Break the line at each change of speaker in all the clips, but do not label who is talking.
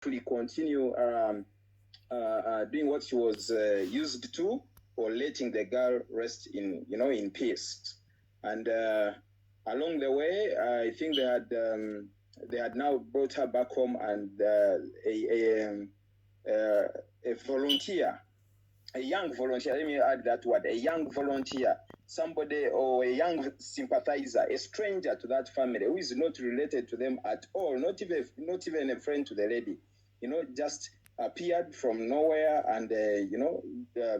actually continue doing what she was used to, or letting the girl rest in, in peace. And along the way, I think they had now brought her back home, and a volunteer, a young volunteer, let me add that word, a young volunteer, somebody or a young sympathizer, a stranger to that family who is not related to them at all, not even a friend to the lady, just appeared from nowhere and,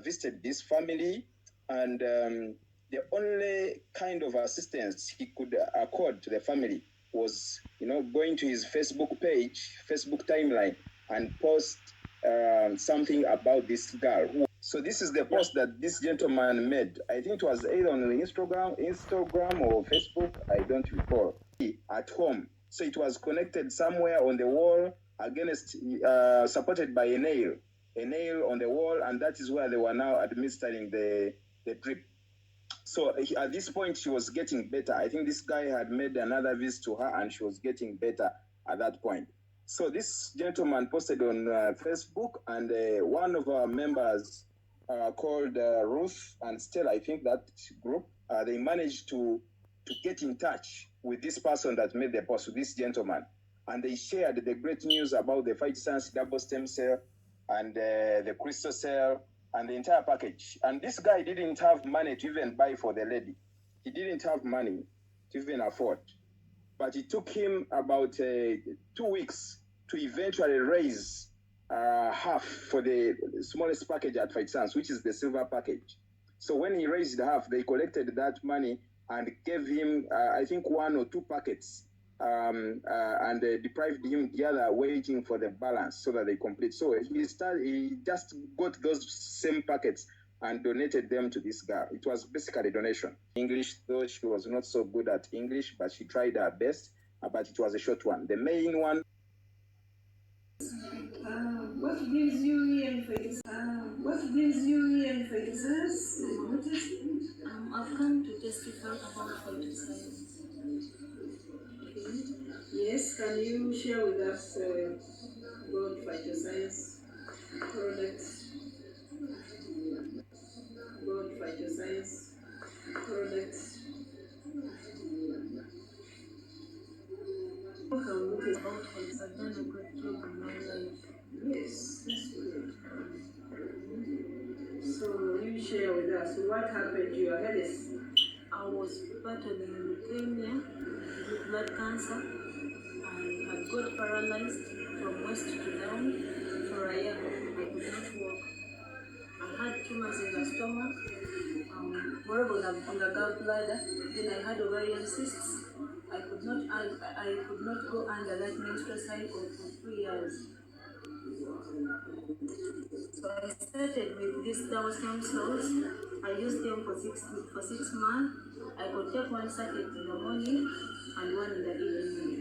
visited this family. And the only kind of assistance he could accord to the family was, going to his Facebook page, Facebook timeline, and post something about this girl. So this is the post that this gentleman made. I think it was either on Instagram or Facebook. I don't recall. At home. So it was connected somewhere on the wall against, supported by a nail on the wall, and that is where they were now administering the drip. So at this point, she was getting better. I think this guy had made another visit to her, and she was getting better at that point. So this gentleman posted on Facebook, and one of our members called Ruth and Stella, I think that group, they managed to get in touch with this person that made the post, this gentleman. And they shared the great news about the phytoscience double stem cell and the crystal cell and the entire package. And this guy didn't have money to even buy for the lady. He didn't have money to even afford. But it took him about 2 weeks to eventually raise half for the smallest package at Phytoscience, which is the silver package. So when he raised half, they collected that money and gave him, I think, 1 or 2 packets, and deprived him the other, waiting for the balance so that they complete. So he just got those same packets and donated them to this girl. It was basically a donation. English, though she was not so good at English, but she tried her best, but it was a short one. The main one.
What brings you here in Phytoscience? What brings you here in Phytoscience?
I've come to testify about Phytoscience.
Okay. Yes, can you share with us about Phytoscience products? About Phytoscience products.
About Phytoscience, I've done a great job in my life.
Yes, that's good. So you share with us what happened to your health.
I was battling leukemia with blood cancer. I had got paralyzed from waist to down for a year. I could not walk. I had tumors in the stomach, horrible on the gallbladder. Then I had ovarian cysts. I could not go under that menstrual cycle for 3 years. So I started with these stem cells. I used them for 6 months. I could take 1 circuit in the morning and 1 in the evening.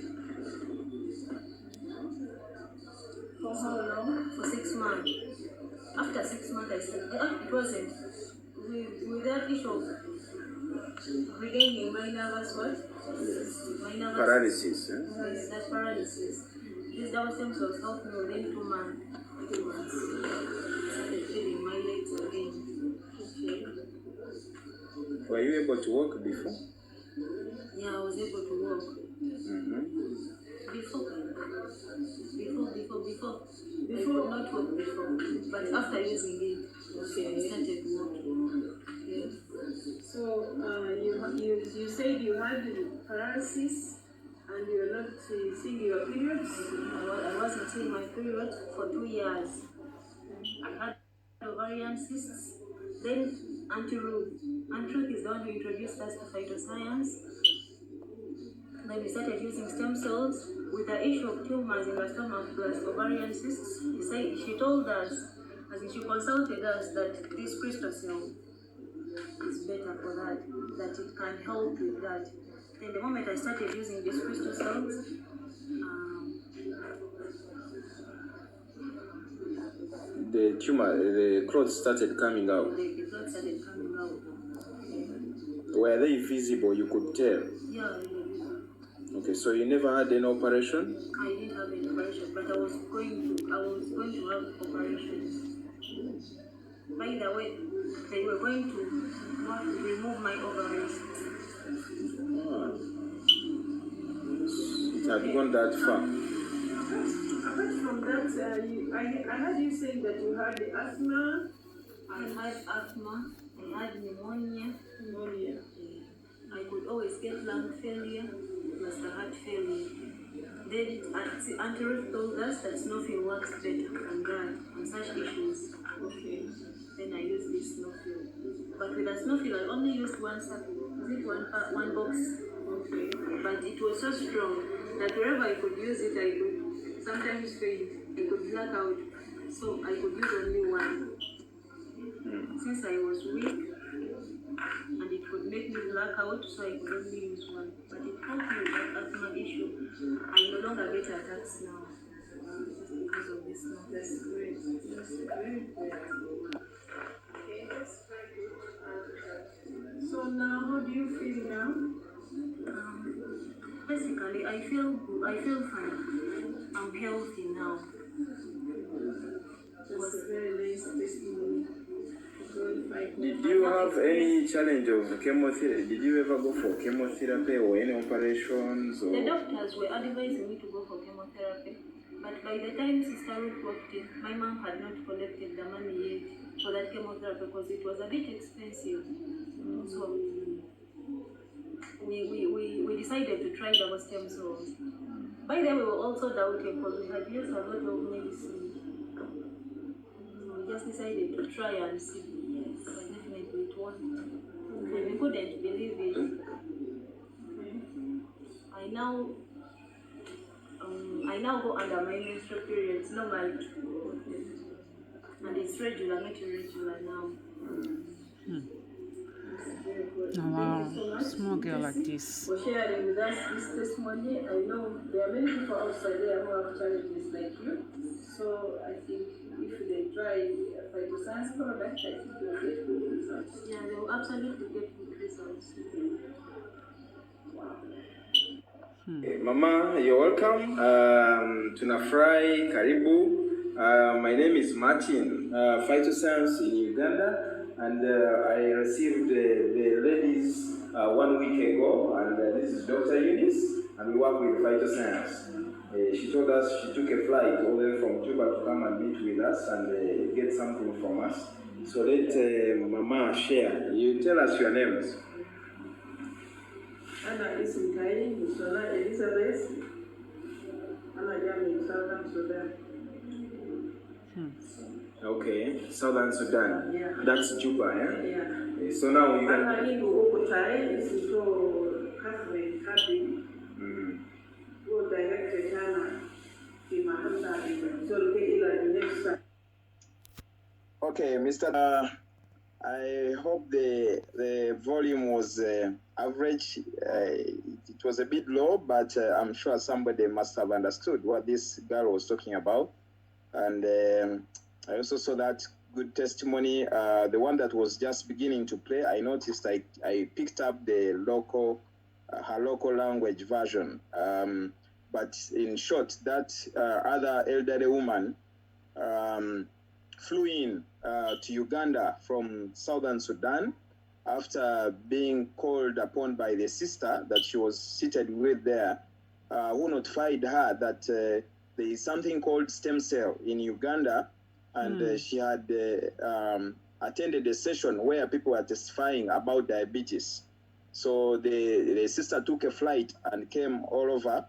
For how long?
For 6 months. After 6 months, I said, it wasn't. With that issue of regaining my nervous what? My nervous
Paralysis.
Yes, that paralysis. These Down stem cells helped me within 2 months. 2 months. I started feeling my legs again.
Okay.
Were you able to walk before?
Yeah, I was able to walk. Before. I could not walk before. But after using it, I started walking.
Okay. So you said you had paralysis and you were not seeing your periods?
I wasn't seeing my period for 2 years. I had ovarian cysts. Then Auntie Ruth is the one who introduced us to Phytoscience. Then we started using stem cells with the issue of tumors in the stomach plus ovarian cysts. She told us, as she consulted us, that this crystal cell is better for that it can help with that. Then the moment I started using these crystal cells,
the tumor, the clots started coming out.
The clots started coming out.
Were they visible? You could tell?
Yeah.
Okay, so you never had an operation?
I didn't have an operation, but I was going to have operations. By the way, they were going to remove my ovaries.
It had gone that far.
Apart from that, I heard you saying that you had the asthma.
I had asthma, I had pneumonia. I could always get lung failure, plus the heart failure. Then Auntie Ruth told us that Snowfil works better on that, on such issues.
Okay.
Then I used this Snowfil. But with the Snowfil, I only used one one box.
Okay.
But it was so strong that wherever I could use it, I could sometimes faint. I could black out. So I could use only one. Since I was weak, and it would make me black out, so I could only use one. But it helped me with that asthma issue. I no longer get attacks now. Just because of this now.
That's great. That's very good. Okay, that's very good. So now, how do you feel now?
Basically, I feel fine. I'm healthy now.
That's a very nice testimony.
Did you have any challenge of chemotherapy? Did you ever go for chemotherapy or any operations? Or?
The doctors were advising me to go for chemotherapy, but by the time Sister Ruth walked in, my mom had not collected the money yet for that chemotherapy because it was a bit expensive. So we decided to try double stem cells. By then we were also doubting because we had used a lot of medicine. So we just decided to try and see. Yes, definitely it worked. And we couldn't believe it. I now go under my menstrual periods normally. And it's regular, not irregular now.
Oh, wow, small girl like this.
For sharing with us this testimony. I know there are many people outside there who have challenges like you. So I think if they try phytoscience product, I think they'll get good results.
Yeah, they will absolutely get good results.
Wow.
Mama, you're welcome. Tunafurahi, karibu. My name is Martin, phytoscience in Uganda, and I received the ladies 1 week ago, and this is Dr. Eunice, and we work with phytoscience. She told us she took a flight all the way from Cuba to come and meet with us and get something from us. So let Mama share. You tell us your names.
Anna is in Kai, Missoula Elizabeth, Anna Jam in Southern Sudan.
Okay, Southern Sudan.
Yeah.
That's Juba, yeah?
Yeah.
So now you can.
Anna in Okutai is into Catherine Kabi, who directed Anna in Mahanta in Solveila the next time.
Okay, Mr. I hope the volume was average. It was a bit low, but I'm sure somebody must have understood what this girl was talking about. And I also saw that good testimony. The one that was just beginning to play, I noticed I picked up the local, her local language version. But in short, that other elderly woman flew in to Uganda from Southern Sudan after being called upon by the sister that she was seated with there, who notified her that there is something called stem cell in Uganda, and she had attended a session where people were testifying about diabetes. So the sister took a flight and came all over.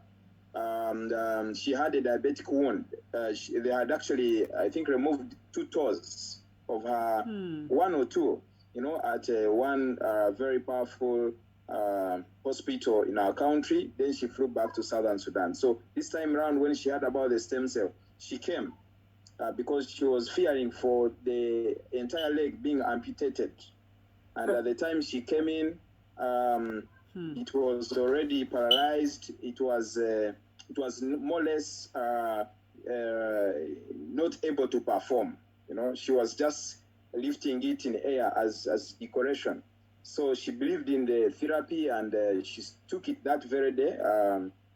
She had a diabetic wound. They had actually, I think, removed 2 toes of her, 1 or 2, at one very powerful hospital in our country. Then she flew back to Southern Sudan. So this time around, when she heard about the stem cell, she came because she was fearing for the entire leg being amputated. And at the time she came in, it was already paralyzed. It was more or less not able to perform. She was just lifting it in air as decoration. So she believed in the therapy, and she took it that very day.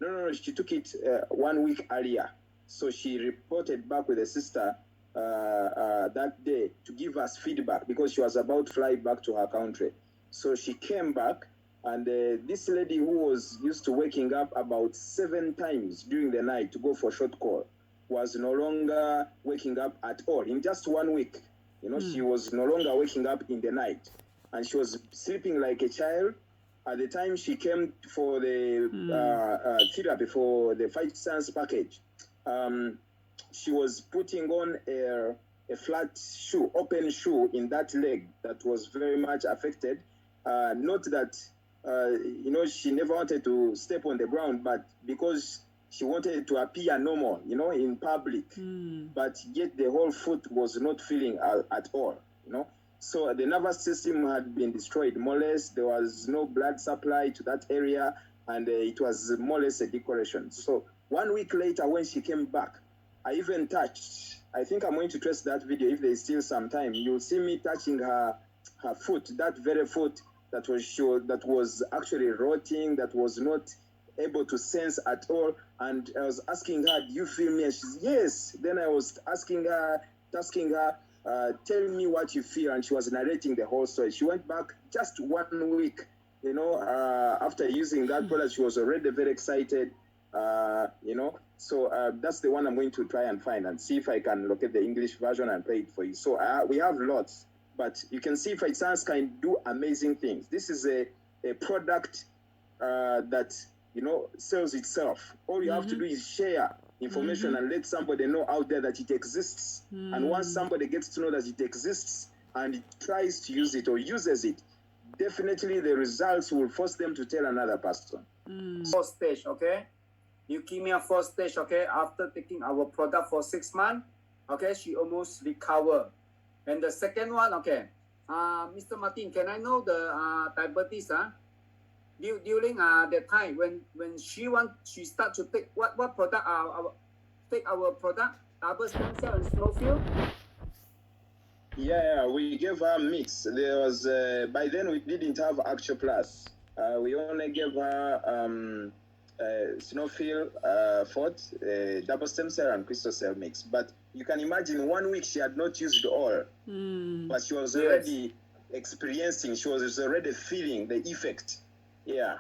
No, she took it 1 week earlier. So she reported back with the sister that day to give us feedback because she was about to fly back to her country. So she came back, and this lady who was used to waking up about 7 times during the night to go for short call was no longer waking up at all in just 1 week. You know, she was no longer waking up in the night, and she was sleeping like a child. At the time she came for the therapy for the 5 Science package, she was putting on a flat shoe, open shoe in that leg that was very much affected. Not that, you know, she never wanted to step on the ground, but because she wanted to appear normal, you know, in public. But yet the whole foot was not feeling at all, you know. So the nervous system had been destroyed, more or less. There was no blood supply to that area, and it was more or less a decoration. So 1 week later, when she came back, I even touched. I think I'm going to trace that video if there's still some time. You'll see me touching her foot, that very foot that was actually rotting, that was not able to sense at all. And I was asking her, "Do you feel me?" And she's yes. Then I was asking her, tell me what you feel, and she was narrating the whole story. She went back just 1 week, you know, after using that product. She was already very excited, you know. So that's the one I'm going to try and find and see if I can locate the English version and play it for you. So we have lots, but you can see Fight Science can do amazing things. This is a product that, you know, sells itself. All you have to do is share information and let somebody know out there that it exists. And once somebody gets to know that it exists and tries to use it or uses it, definitely the results will force them to tell another person.
First stage, okay? Leukemia first stage, okay? After taking our product for 6 months, okay, she almost recovered. And the second one, okay, Mr. Martin, can I know the diabetes, during the time when she start to take what product our product, double stem cell and snowfield?
Yeah, we gave her a mix. There was by then we didn't have Actual Plus. We only gave her snowfield, double stem cell and crystal cell mix. But you can imagine 1 week she had not used all, but she was already experiencing. She was already feeling the effect. Yeah.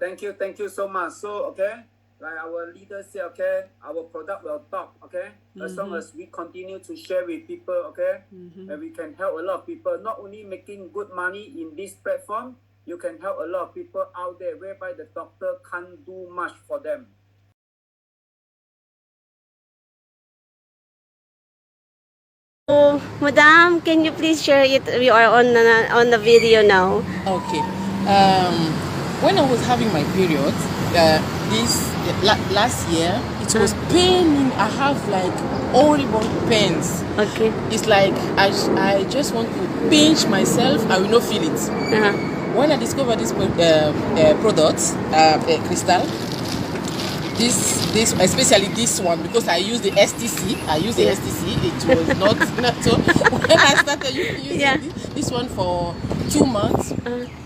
Thank you so much. So okay, like our leader said, okay, our product will talk, okay, as long as we continue to share with people, okay, and we can help a lot of people, not only making good money in this platform, you can help a lot of people out there whereby the doctor can't do much for them.
Oh, Madam, can you please share it? We are on the video now.
Okay. When I was having my period, last year, it was paining. I have like horrible pains.
Okay.
It's like I just want to pinch myself. I will not feel it. When I discovered this product, Crystal, this especially this one, because I use the STC. It was not so. When I started using this one for 2 months,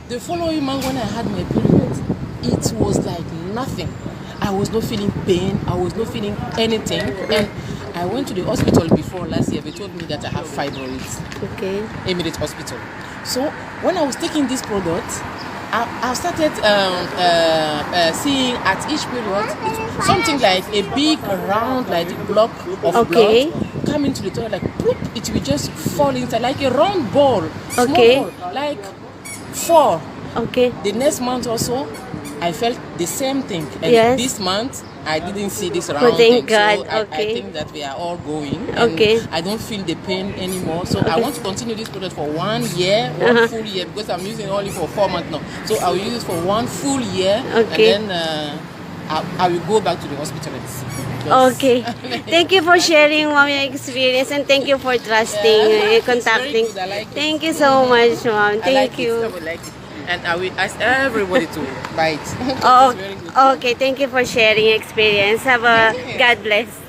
the following month when I had my period, it was like nothing. I was not feeling pain. I was not feeling anything. And I went to the hospital before last year. They told me that I have fibroids.
Okay.
Emirate Hospital. So when I was taking this product, I started seeing at each period something like a big round like block of blood coming to the toilet, like poop, it will just fall inside like a round ball, small ball, like 4.
Okay.
The next month also, I felt the same thing, and this month I didn't see this round thing.
God.
So I think that we are all going. And I don't feel the pain anymore. So I want to continue this product for 1 year, one full year, because I'm using it only for 4 months now. So I will use it for 1 full year, and then I will go back to the hospital and see.
Okay. Thank you for sharing your experience, and thank you for trusting, contacting. Thank you so much, Mom. Thank you.
And I will ask everybody to buy it.
Okay, thank you for sharing your experience. God bless.